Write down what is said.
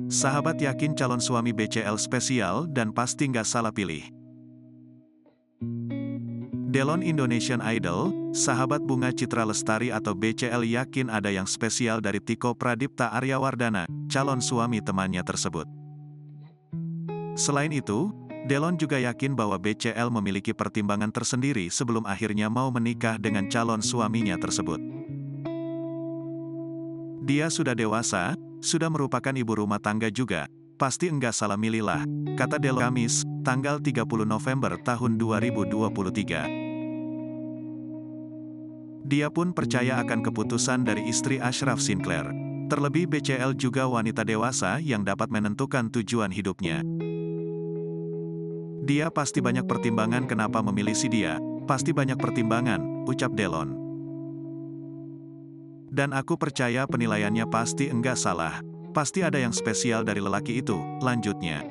Sahabat yakin calon suami BCL spesial dan pasti nggak salah pilih. Delon Indonesian Idol, sahabat Bunga Citra Lestari atau BCL yakin ada yang spesial dari Tiko Pradipta Aryawardana, calon suami temannya tersebut. Selain itu, Delon juga yakin bahwa BCL memiliki pertimbangan tersendiri sebelum akhirnya mau menikah dengan calon suaminya tersebut. Dia sudah dewasa, sudah merupakan ibu rumah tangga juga, pasti enggak salah milih lah, kata Delon Kamis, tanggal 30 November tahun 2023. Dia pun percaya akan keputusan dari istri Ashraf Sinclair. Terlebih BCL juga wanita dewasa yang dapat menentukan tujuan hidupnya. Dia pasti banyak pertimbangan kenapa memilih si dia, pasti banyak pertimbangan, ucap Delon. Dan aku percaya penilaiannya pasti enggak salah, pasti ada yang spesial dari lelaki itu, lanjutnya.